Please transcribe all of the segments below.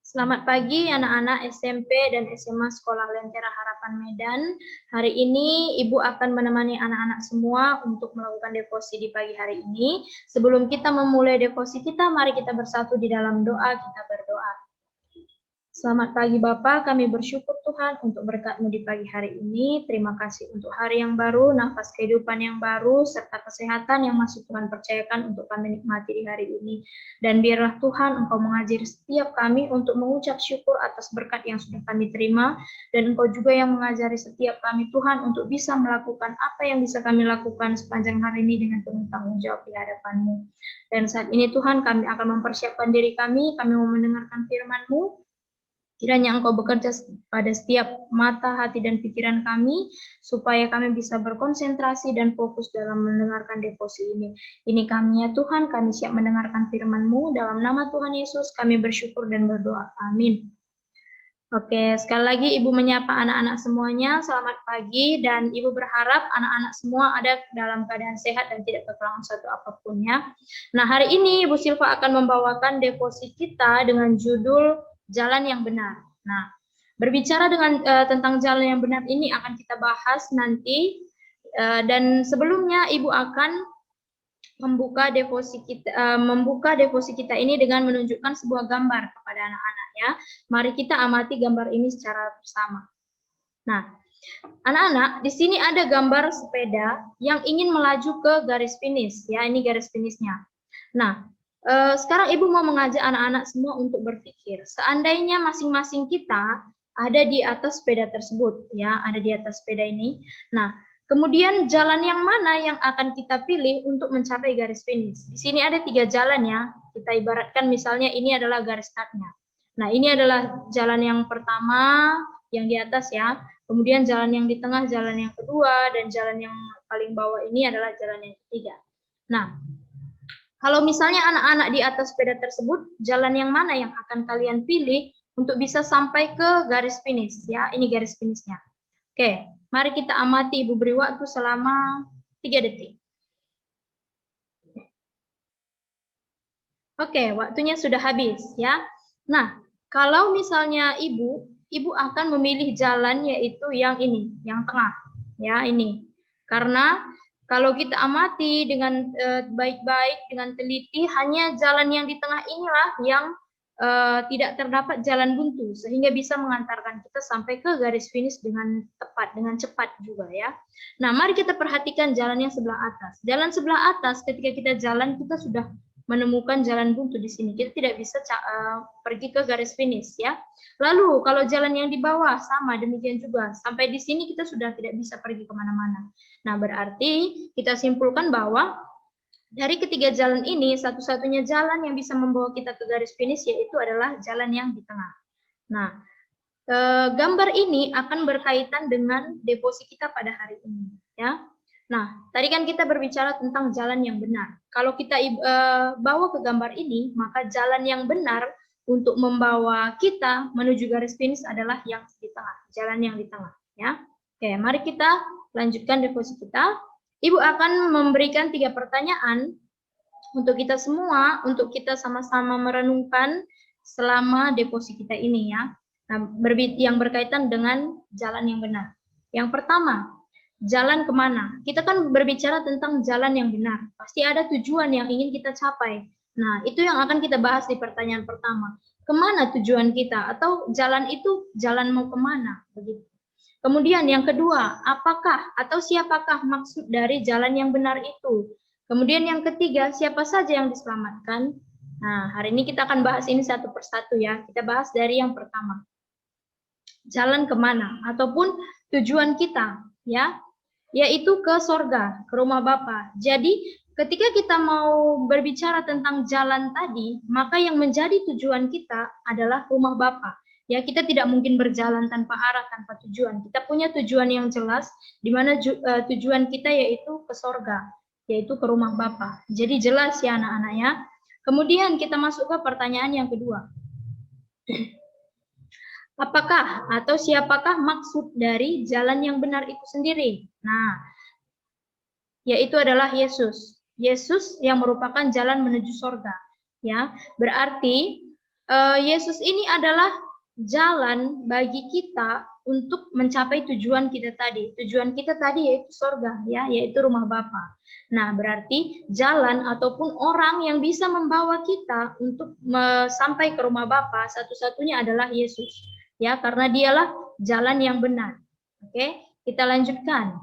Selamat pagi anak-anak SMP dan SMA Sekolah Lentera Harapan Medan. Hari ini Ibu akan menemani anak-anak semua untuk melakukan devosi di pagi hari ini. Sebelum kita memulai devosi kita, mari kita bersatu di dalam doa, kita berdoa. Selamat pagi Bapak, kami bersyukur Tuhan untuk berkat-Mu di pagi hari ini. Terima kasih untuk hari yang baru, nafas kehidupan yang baru, serta kesehatan yang masih Tuhan percayakan untuk kami nikmati di hari ini. Dan biarlah Tuhan Engkau mengajari setiap kami untuk mengucap syukur atas berkat yang sudah kami terima, dan Engkau juga yang mengajari setiap kami Tuhan untuk bisa melakukan apa yang bisa kami lakukan sepanjang hari ini dengan penuh tanggung jawab di hadapan-Mu. Dan saat ini Tuhan kami akan mempersiapkan diri kami mau mendengarkan firman-Mu. Kiranya Engkau bekerja pada setiap mata, hati, dan pikiran kami, supaya kami bisa berkonsentrasi dan fokus dalam mendengarkan devosi ini. Ini kami ya Tuhan, kami siap mendengarkan firman-Mu. Dalam nama Tuhan Yesus, kami bersyukur dan berdoa. Amin. Oke, sekali lagi Ibu menyapa anak-anak semuanya. Selamat pagi, dan Ibu berharap anak-anak semua ada dalam keadaan sehat dan tidak kekurangan suatu apapun ya. Nah, hari ini Ibu Silva akan membawakan devosi kita dengan judul Jalan yang Benar. Nah, berbicara tentang jalan yang benar ini akan kita bahas nanti, dan sebelumnya Ibu akan membuka devosi kita ini dengan menunjukkan sebuah gambar kepada anak-anak ya. Mari kita amati gambar ini secara bersama. Nah, anak-anak, di sini ada gambar sepeda yang ingin melaju ke garis finish ya. Ini garis finishnya. Nah, sekarang Ibu mau mengajak anak-anak semua untuk berpikir, seandainya masing-masing kita ada di atas sepeda tersebut, ya, ada di atas sepeda ini. Nah, kemudian jalan yang mana yang akan kita pilih untuk mencapai garis finish? Di sini ada 3 jalan ya, kita ibaratkan misalnya ini adalah garis startnya. Nah, ini adalah jalan yang pertama, yang di atas ya, kemudian jalan yang di tengah, jalan yang kedua, dan jalan yang paling bawah ini adalah jalan yang ketiga. Nah, kalau misalnya anak-anak di atas sepeda tersebut, jalan yang mana yang akan kalian pilih untuk bisa sampai ke garis finish ya? Ini garis finishnya. Oke, mari kita amati. Ibu beri waktu selama 3 detik. Oke, waktunya sudah habis ya. Nah, kalau misalnya Ibu akan memilih jalan yaitu yang ini, yang tengah. Ya, ini. Karena kalau kita amati dengan baik-baik, dengan teliti, hanya jalan yang di tengah inilah yang tidak terdapat jalan buntu, sehingga bisa mengantarkan kita sampai ke garis finish dengan tepat, dengan cepat juga ya. Nah, mari kita perhatikan jalan yang sebelah atas. Jalan sebelah atas, ketika kita jalan, kita sudah menemukan jalan buntu di sini. Kita tidak bisa pergi ke garis finish ya. Lalu kalau jalan yang di bawah sama demikian juga. Sampai di sini kita sudah tidak bisa pergi kemana-mana. Nah, berarti kita simpulkan bahwa dari ketiga jalan ini, satu-satunya jalan yang bisa membawa kita ke garis finish yaitu adalah jalan yang di tengah. Nah, gambar ini akan berkaitan dengan devosi kita pada hari ini ya. Nah, tadi kan kita berbicara tentang jalan yang benar. Kalau kita bawa ke gambar ini, maka jalan yang benar untuk membawa kita menuju garis finish adalah yang di tengah, jalan yang di tengah ya. Oke, mari kita lanjutkan devosi kita. Ibu akan memberikan 3 pertanyaan untuk kita semua, untuk kita sama-sama merenungkan selama devosi kita ini ya. Nah, yang berkaitan dengan jalan yang benar. Yang pertama, jalan kemana? Kita kan berbicara tentang jalan yang benar. Pasti ada tujuan yang ingin kita capai. Nah, itu yang akan kita bahas di pertanyaan pertama. Kemana tujuan kita? Atau jalan itu jalan mau kemana? Begitu. Kemudian yang kedua, apakah atau siapakah maksud dari jalan yang benar itu? Kemudian yang ketiga, siapa saja yang diselamatkan? Nah, hari ini kita akan bahas ini satu persatu ya. Kita bahas dari yang pertama. Jalan kemana? Ataupun tujuan kita ya, yaitu ke sorga, ke rumah Bapa. Jadi ketika kita mau berbicara tentang jalan tadi, maka yang menjadi tujuan kita adalah rumah Bapa. Ya, kita tidak mungkin berjalan tanpa arah, tanpa tujuan. Kita punya tujuan yang jelas, di mana tujuan kita yaitu ke sorga, yaitu ke rumah Bapa. Jadi jelas ya anak-anak ya. Kemudian kita masuk ke pertanyaan yang kedua. Apakah atau siapakah maksud dari jalan yang benar itu sendiri? Nah, yaitu adalah Yesus. Yesus yang merupakan jalan menuju sorga. Ya, berarti Yesus ini adalah jalan bagi kita untuk mencapai tujuan kita tadi. Tujuan kita tadi yaitu surga, ya, yaitu rumah Bapa. Nah, berarti jalan ataupun orang yang bisa membawa kita untuk sampai ke rumah Bapa satu-satunya adalah Yesus, ya, karena dialah jalan yang benar. Oke, kita lanjutkan.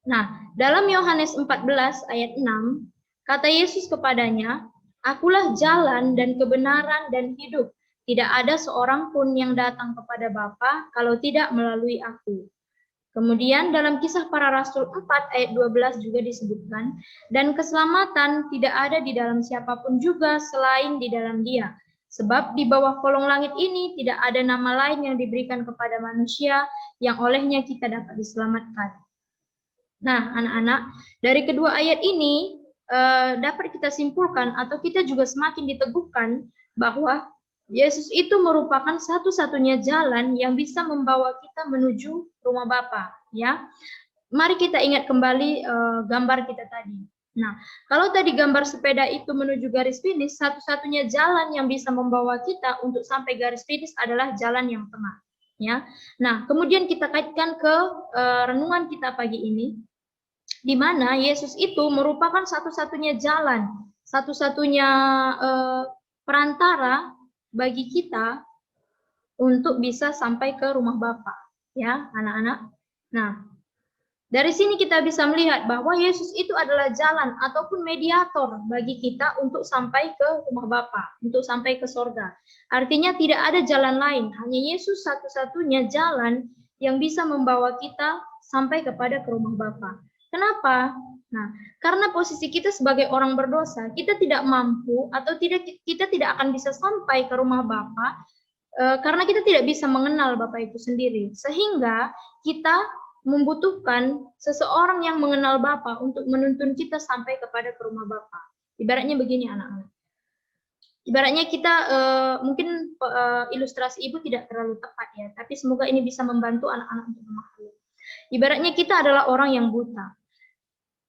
Nah, dalam Yohanes 14 ayat 6, kata Yesus kepadanya, "Akulah jalan dan kebenaran dan hidup. Tidak ada seorang pun yang datang kepada Bapa kalau tidak melalui aku." Kemudian dalam Kisah Para Rasul 4 ayat 12 juga disebutkan, "Dan keselamatan tidak ada di dalam siapapun juga selain di dalam Dia. Sebab di bawah kolong langit ini tidak ada nama lain yang diberikan kepada manusia yang olehnya kita dapat diselamatkan." Nah, anak-anak, dari kedua ayat ini dapat kita simpulkan atau kita juga semakin diteguhkan bahwa Yesus itu merupakan satu-satunya jalan yang bisa membawa kita menuju rumah Bapa, ya. Mari kita ingat kembali gambar kita tadi. Nah, kalau tadi gambar sepeda itu menuju garis finish, satu-satunya jalan yang bisa membawa kita untuk sampai garis finish adalah jalan yang tengah, ya. Nah, kemudian kita kaitkan ke renungan kita pagi ini, di mana Yesus itu merupakan satu-satunya jalan, satu-satunya perantara bagi kita untuk bisa sampai ke rumah Bapa, ya, anak-anak. Nah, dari sini kita bisa melihat bahwa Yesus itu adalah jalan ataupun mediator bagi kita untuk sampai ke rumah Bapa, untuk sampai ke sorga. Artinya tidak ada jalan lain, hanya Yesus satu-satunya jalan yang bisa membawa kita sampai kepada ke rumah Bapa. Kenapa? Nah, karena posisi kita sebagai orang berdosa, kita tidak mampu atau kita tidak akan bisa sampai ke rumah Bapa karena kita tidak bisa mengenal Bapa itu sendiri. Sehingga kita membutuhkan seseorang yang mengenal Bapa untuk menuntun kita sampai kepada ke rumah Bapa. Ibaratnya begini, anak-anak. Ibaratnya kita mungkin ilustrasi ibu tidak terlalu tepat, ya, tapi semoga ini bisa membantu anak-anak untuk memahami. Ibaratnya kita adalah orang yang buta.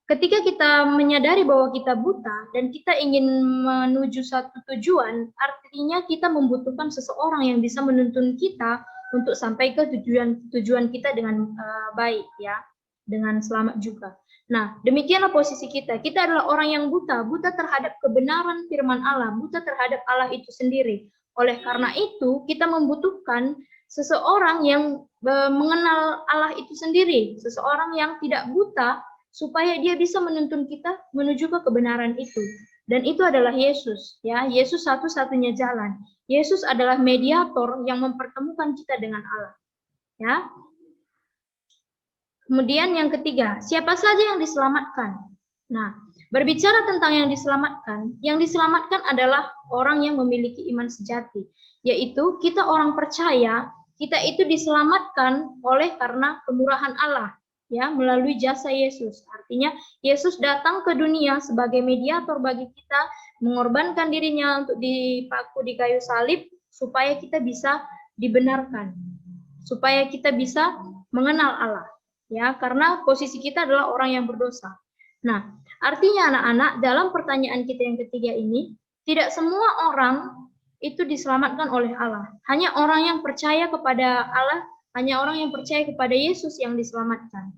Ketika kita menyadari bahwa kita buta dan kita ingin menuju satu tujuan, artinya kita membutuhkan seseorang yang bisa menuntun kita untuk sampai ke tujuan kita dengan baik, ya, dengan selamat juga. Nah, demikianlah posisi kita. Kita adalah orang yang buta terhadap kebenaran firman Allah, buta terhadap Allah itu sendiri. Oleh karena itu, kita membutuhkan seseorang yang mengenal Allah itu sendiri, seseorang yang tidak buta, supaya dia bisa menuntun kita menuju ke kebenaran itu. Dan itu adalah Yesus, ya. Yesus satu-satunya jalan. Yesus adalah mediator yang mempertemukan kita dengan Allah, ya. Kemudian yang ketiga, siapa saja yang diselamatkan? Nah, berbicara tentang yang diselamatkan adalah orang yang memiliki iman sejati, yaitu kita orang percaya, kita itu diselamatkan oleh karena kemurahan Allah, ya, melalui jasa Yesus. Artinya Yesus datang ke dunia sebagai mediator bagi kita, mengorbankan dirinya untuk dipaku di kayu salib supaya kita bisa dibenarkan, supaya kita bisa mengenal Allah, ya, karena posisi kita adalah orang yang berdosa. Nah, artinya anak-anak, dalam pertanyaan kita yang ketiga ini, tidak semua orang itu diselamatkan oleh Allah. Hanya orang yang percaya kepada Allah, hanya orang yang percaya kepada Yesus yang diselamatkan.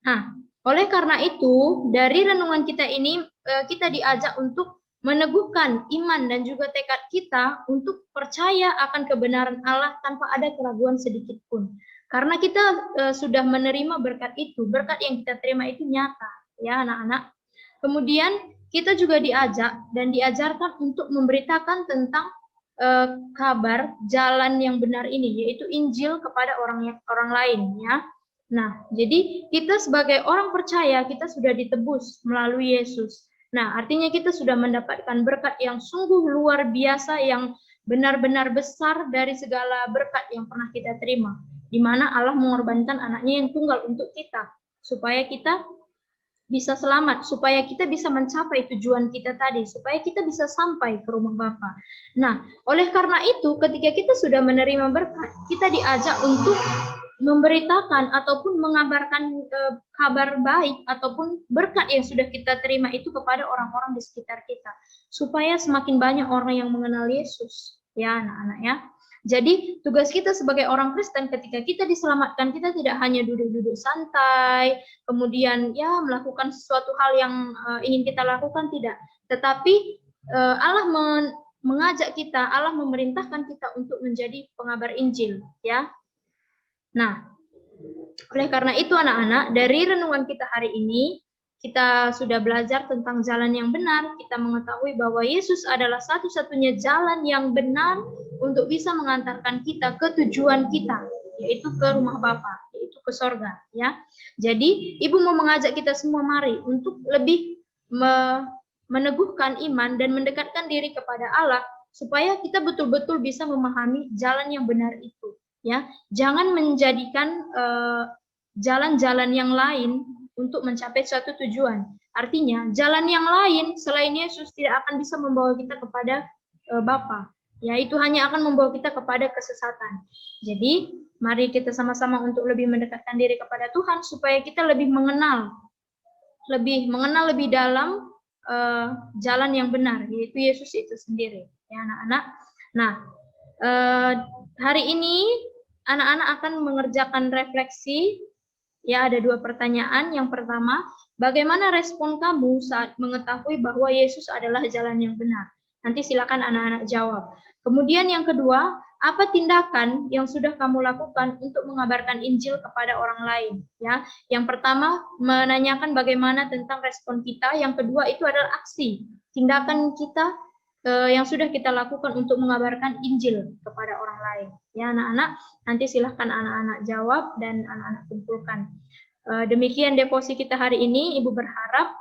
Nah, oleh karena itu, dari renungan kita ini, kita diajak untuk meneguhkan iman dan juga tekad kita untuk percaya akan kebenaran Allah tanpa ada keraguan sedikit pun. Karena kita sudah menerima berkat itu, berkat yang kita terima itu nyata, ya anak-anak. Kemudian kita juga diajak dan diajarkan untuk memberitakan tentang kabar jalan yang benar ini, yaitu Injil kepada orang lain, ya. Nah, jadi kita sebagai orang percaya, kita sudah ditebus melalui Yesus. Nah, artinya kita sudah mendapatkan berkat yang sungguh luar biasa, yang benar-benar besar dari segala berkat yang pernah kita terima, di mana Allah mengorbankan anaknya yang tunggal untuk kita, supaya kita bisa selamat, supaya kita bisa mencapai tujuan kita tadi, supaya kita bisa sampai ke rumah Bapa. Nah, oleh karena itu, ketika kita sudah menerima berkat, kita diajak untuk memberitakan ataupun mengabarkan kabar baik ataupun berkat yang sudah kita terima itu kepada orang-orang di sekitar kita, supaya semakin banyak orang yang mengenal Yesus, ya anak-anak ya. Jadi tugas kita sebagai orang Kristen ketika kita diselamatkan, kita tidak hanya duduk-duduk santai, kemudian ya melakukan sesuatu hal yang ingin kita lakukan, tidak. Tetapi Allah mengajak kita, Allah memerintahkan kita untuk menjadi pengabar Injil, ya. Nah, oleh karena itu anak-anak, dari renungan kita hari ini, kita sudah belajar tentang jalan yang benar, kita mengetahui bahwa Yesus adalah satu-satunya jalan yang benar untuk bisa mengantarkan kita ke tujuan kita, yaitu ke rumah Bapa, yaitu ke sorga, ya. Jadi, Ibu mau mengajak kita semua mari untuk lebih meneguhkan iman dan mendekatkan diri kepada Allah, supaya kita betul-betul bisa memahami jalan yang benar itu. Ya, jangan menjadikan jalan-jalan yang lain untuk mencapai suatu tujuan. Artinya, jalan yang lain selain Yesus tidak akan bisa membawa kita kepada Bapa. Ya, itu hanya akan membawa kita kepada kesesatan. Jadi, mari kita sama-sama untuk lebih mendekatkan diri kepada Tuhan supaya kita lebih mengenal lebih dalam jalan yang benar, yaitu Yesus itu sendiri. Ya, anak-anak. Nah, hari ini anak-anak akan mengerjakan refleksi. Ya, ada 2 pertanyaan. Yang pertama, bagaimana respon kamu saat mengetahui bahwa Yesus adalah jalan yang benar? Nanti silakan anak-anak jawab. Kemudian yang kedua, apa tindakan yang sudah kamu lakukan untuk mengabarkan Injil kepada orang lain? Ya, yang pertama menanyakan bagaimana tentang respon kita. Yang kedua itu adalah aksi, tindakan kita yang sudah kita lakukan untuk mengabarkan Injil kepada orang lain. Ya anak-anak, nanti silahkan anak-anak jawab dan anak-anak kumpulkan. Demikian devosi kita hari ini. Ibu berharap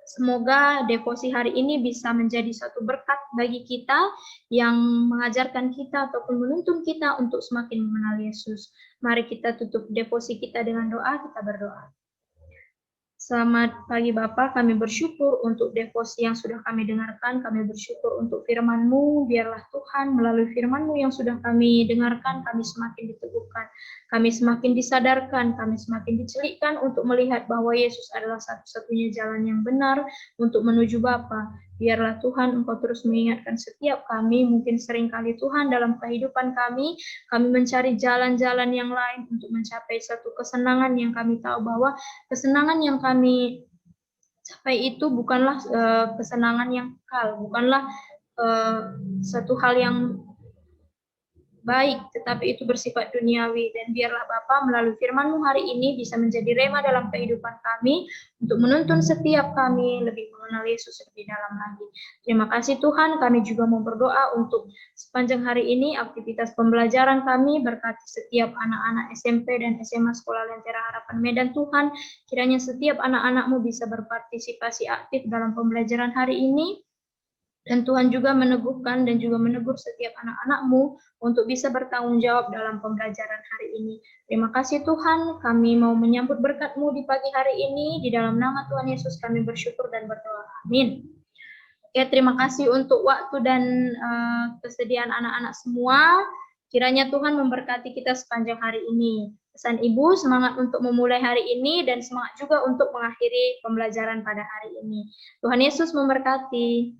semoga devosi hari ini bisa menjadi suatu berkat bagi kita yang mengajarkan kita ataupun menuntun kita untuk semakin mengenal Yesus. Mari kita tutup devosi kita dengan doa, kita berdoa. Selamat pagi Bapak, kami bersyukur untuk devosi yang sudah kami dengarkan, kami bersyukur untuk firman-Mu, biarlah Tuhan melalui firman-Mu yang sudah kami dengarkan, kami semakin diteguhkan, kami semakin disadarkan, kami semakin dicelikkan untuk melihat bahwa Yesus adalah satu-satunya jalan yang benar untuk menuju Bapa. Biarlah Tuhan Engkau terus mengingatkan setiap kami, mungkin seringkali Tuhan dalam kehidupan kami mencari jalan-jalan yang lain untuk mencapai satu kesenangan yang kami tahu bahwa kesenangan yang kami capai itu bukanlah kesenangan yang kekal, bukanlah satu hal yang baik, tetapi itu bersifat duniawi. Dan biarlah Bapa melalui firman-Mu hari ini bisa menjadi rema dalam kehidupan kami untuk menuntun setiap kami lebih mengenal Yesus lebih dalam lagi. Terima kasih Tuhan, kami juga mau berdoa untuk sepanjang hari ini aktivitas pembelajaran kami, berkati setiap anak-anak SMP dan SMA Sekolah Lentera Harapan Medan Tuhan. Kiranya setiap anak-anak-Mu bisa berpartisipasi aktif dalam pembelajaran hari ini. Dan Tuhan juga meneguhkan dan juga menegur setiap anak-anak-Mu untuk bisa bertanggung jawab dalam pembelajaran hari ini. Terima kasih Tuhan, kami mau menyambut berkat-Mu di pagi hari ini. Di dalam nama Tuhan Yesus kami bersyukur dan berdoa. Amin. Oke, terima kasih untuk waktu dan kesediaan anak-anak semua. Kiranya Tuhan memberkati kita sepanjang hari ini. Pesan Ibu, semangat untuk memulai hari ini dan semangat juga untuk mengakhiri pembelajaran pada hari ini. Tuhan Yesus memberkati.